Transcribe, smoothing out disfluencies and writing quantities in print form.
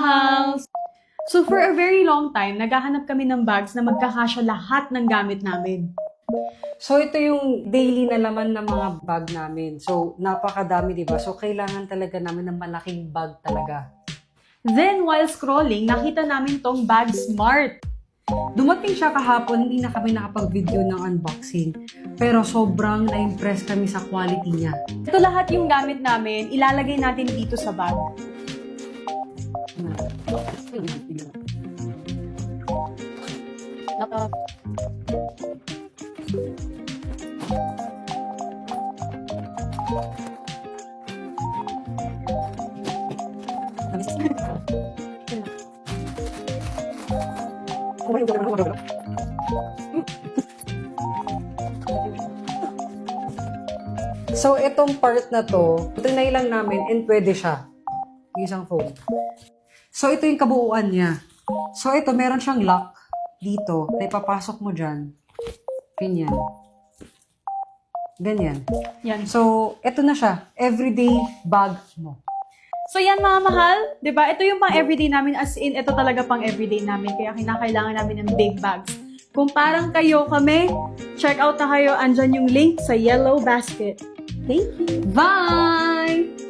mahal! So for a very long time, naghahanap kami ng bags na magkakasya lahat ng gamit namin. So, ito yung daily na laman ng mga bag namin. So, napakadami, di ba? So, kailangan talaga namin ng malaking bag talaga. Then while scrolling, nakita namin tong Bag Smart. Dumating siya kahapon, hindi na kami nakapag-video ng unboxing. Pero sobrang na-impress kami sa quality niya. Ito lahat yung gamit namin, ilalagay natin dito sa bag. So, itong part na to, tinay lang namin and pwede siya. Yung isang phone. So, ito yung kabuuan niya. So, ito, meron siyang lock dito. Na ipapasok mo dyan. Ganyan. Ganyan. Yan. So, ito na siya. Everyday bag mo. So yan mga mahal, 'di ba? Ito yung pang everyday namin, as in ito talaga pang everyday namin, kaya kinakailangan namin ng big bags. Kung parang kayo kami, check out na kayo, andyan yung link sa yellow basket. Thank you. Bye!